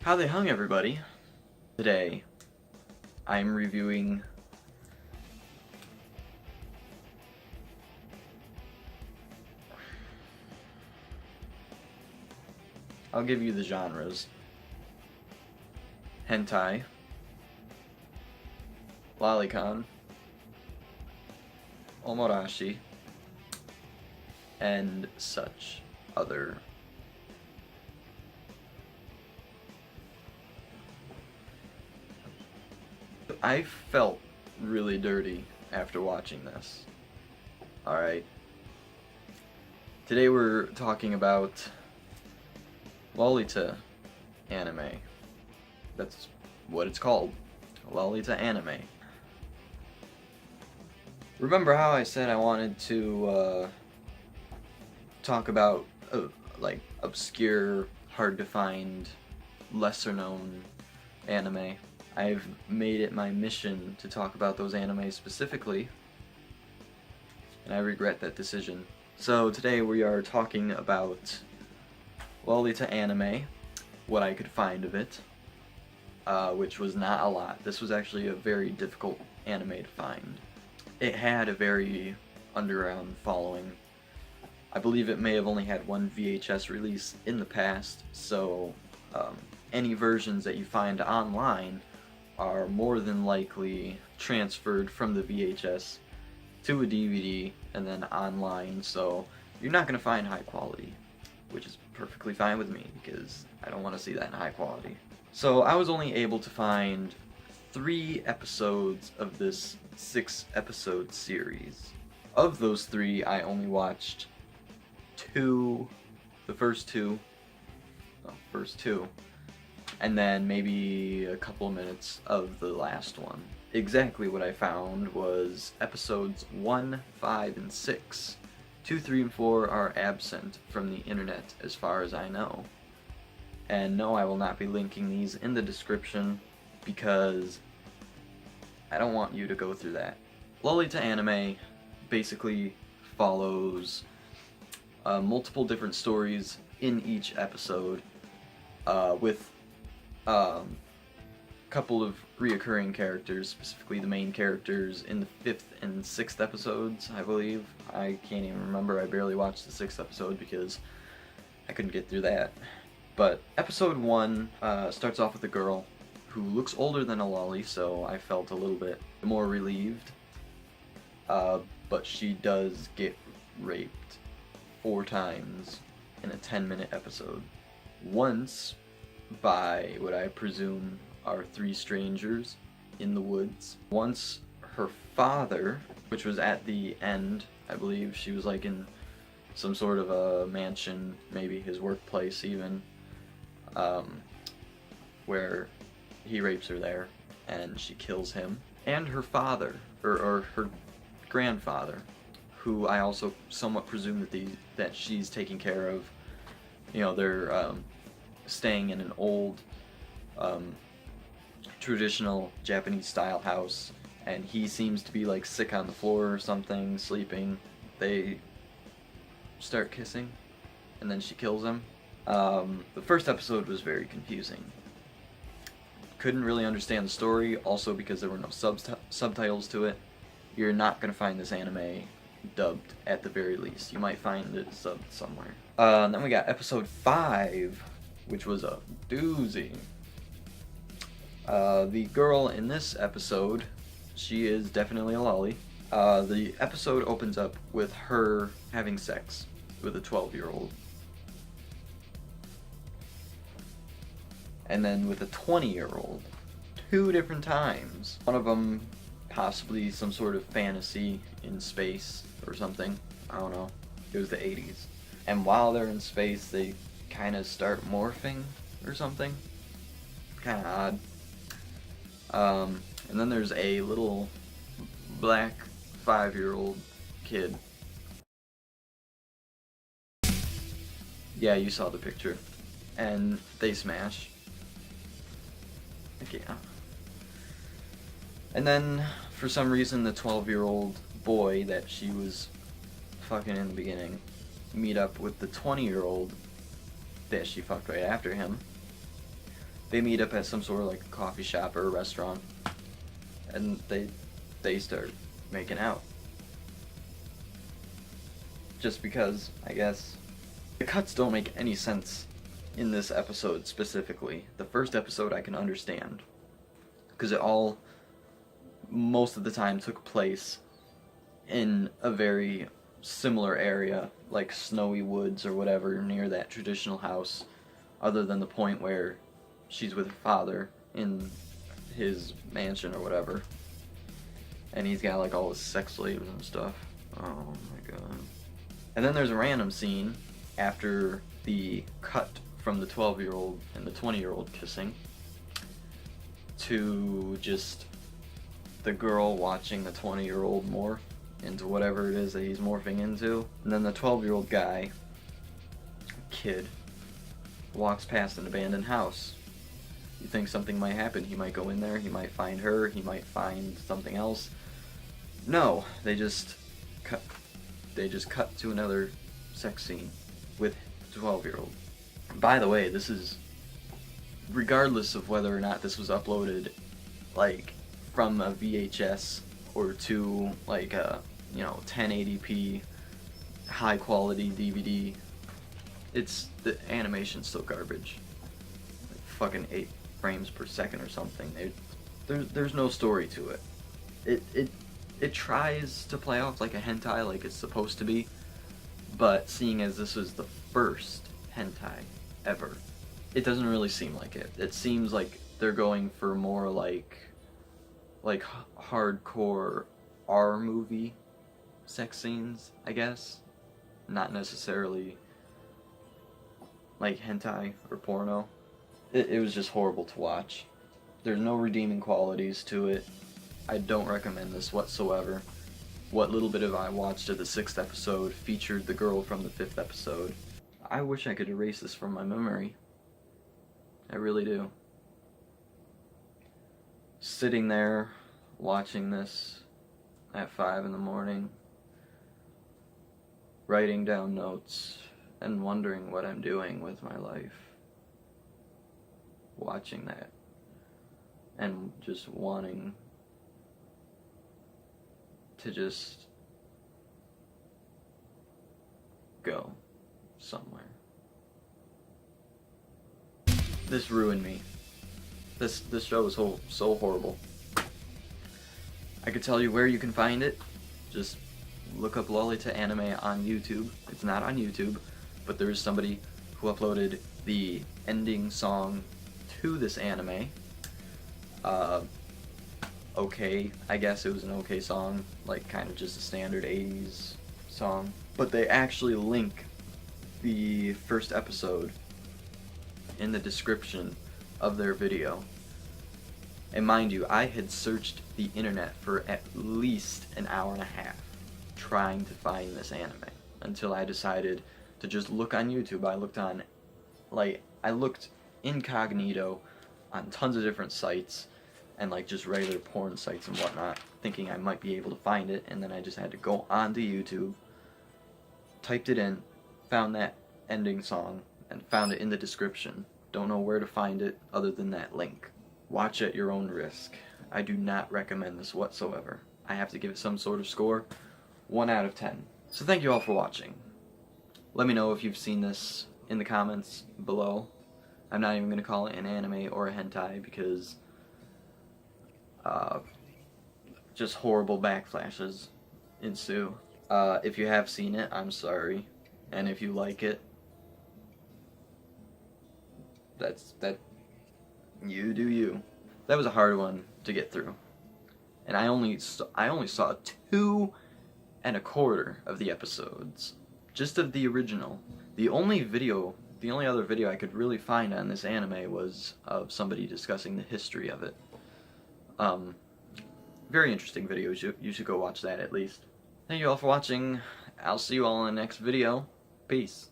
How they hung, everybody. Today, I'm reviewing I'll give you the genres. Hentai, lolicon, omorashi, and such other. I felt really dirty after watching this. Alright. Today we're talking about Lolita Anime. That's what it's called. Lolita Anime. Remember how I said I wanted to talk about like obscure, hard to find, lesser known anime? I've made it my mission to talk about those anime specifically, and I regret that decision. So today we are talking about Lolita Anime, what I could find of it, which was not a lot. This was actually a very difficult anime to find. It had a very underground following. I believe it may have only had one VHS release in the past, so any versions that you find online are more than likely transferred from the VHS to a DVD and then online, so you're not going to find high quality, which is perfectly fine with me because I don't want to see that in high quality. So I was only able to find 3 episodes of this 6-episode series. Of those 3, I only watched the first two, and then maybe a couple of minutes of the last one. Exactly what I found was episodes 1, 5, and 6. 2, 3, and 4 are absent from the internet as far as I know. And no, I will not be linking these in the description because I don't want you to go through that. Lolita Anime basically follows multiple different stories in each episode with a couple of reoccurring characters, specifically the main characters in the 5th and 6th episodes, I believe. I can't even remember, I barely watched the 6th episode because I couldn't get through that. But episode 1 starts off with a girl who looks older than a lolly, so I felt a little bit more relieved. But she does get raped 4 times in a 10-minute episode. Once by what I presume are 3 strangers in the woods. Once her father, which was at the end, I believe she was like in some sort of a mansion, maybe his workplace even, where he rapes her there and she kills him. And her father, or her grandfather, who I also somewhat presume that she's taking care of. You know, they're staying in an old traditional Japanese style house, and he seems to be like sick on the floor or something, sleeping. They start kissing and then she kills him. The first episode was very confusing. Couldn't really understand the story, also because there were no subtitles to it. You're not going to find this anime dubbed at the very least. You might find it subbed somewhere. Then we got episode 5, which was a doozy. The girl in this episode, she is definitely a lolly. The episode opens up with her having sex with a 12-year-old. And then with a 20-year-old. 2 different times. One of them possibly some sort of fantasy in space or something. I don't know. It was the 80s. And while they're in space, they kind of start morphing or something. Kind of odd. And then there's a little black 5-year-old kid. Yeah, you saw the picture. And they smash. Heck yeah. And then, for some reason, the 12-year-old boy that she was fucking in the beginning meet up with the 20-year-old that she fucked right after him. They meet up at some sort of like a coffee shop or a restaurant, and they start making out. Just because, I guess. The cuts don't make any sense in this episode specifically. The first episode I can understand, because it all, most of the time, took place in a very similar area, like snowy woods or whatever, near that traditional house, other than the point where she's with her father in his mansion or whatever, and he's got like all his sex slaves and stuff. Oh my god. And then there's a random scene after the cut from the 12-year-old and the 20-year-old kissing to just the girl watching the 20-year-old morph into whatever it is that he's morphing into. And then the 12-year-old guy, kid, walks past an abandoned house. You think something might happen. He might go in there, he might find her, he might find something else. No, they just cut to another sex scene with a 12-year-old. By the way, this is regardless of whether or not this was uploaded like from a VHS or to like a 1080p high quality DVD. It's the animation's still garbage. Like fucking 8 frames per second or something. There's no story to it. It tries to play off like a hentai, like it's supposed to be, but seeing as this was the first hentai ever, it doesn't really seem like it. It seems like they're going for more like hardcore R movie sex scenes, I guess. Not necessarily like hentai or porno. It was just horrible to watch. There's no redeeming qualities to it. I don't recommend this whatsoever. What little bit of I watched of the 6th episode featured the girl from the 5th episode. I wish I could erase this from my memory. I really do. Sitting there, watching this at 5 in the morning, writing down notes, and wondering what I'm doing with my life. Watching that. And just wanting to just go somewhere. This ruined me. This show is so horrible. I could tell you where you can find it. Just look up Lolita Anime on YouTube. It's not on YouTube, but there is somebody who uploaded the ending song to this anime. Okay, I guess it was an okay song, like kind of just a standard 80s song. But they actually link the first episode in the description of their video. And mind you, I had searched the internet for at least an hour and a half trying to find this anime until I decided to just look on YouTube. I looked incognito on tons of different sites and like just regular porn sites and whatnot, thinking I might be able to find it, and then I just had to go onto YouTube, typed it in, found that ending song, and found it in the description. Don't know where to find it other than that link. Watch at your own risk. I do not recommend this whatsoever. I have to give it some sort of score, 1 out of 10. So thank you all for watching. Let me know if you've seen this in the comments below. I'm not even going to call it an anime or a hentai because just horrible backflashes ensue. If you have seen it, I'm sorry. And if you like it, that you do you. That was a hard one to get through. And I only saw 2 1/4 of the episodes, just of the original. The only other video I could really find on this anime was of somebody discussing the history of it. Very interesting video. You should go watch that at least. Thank you all for watching. I'll see you all in the next video. Peace.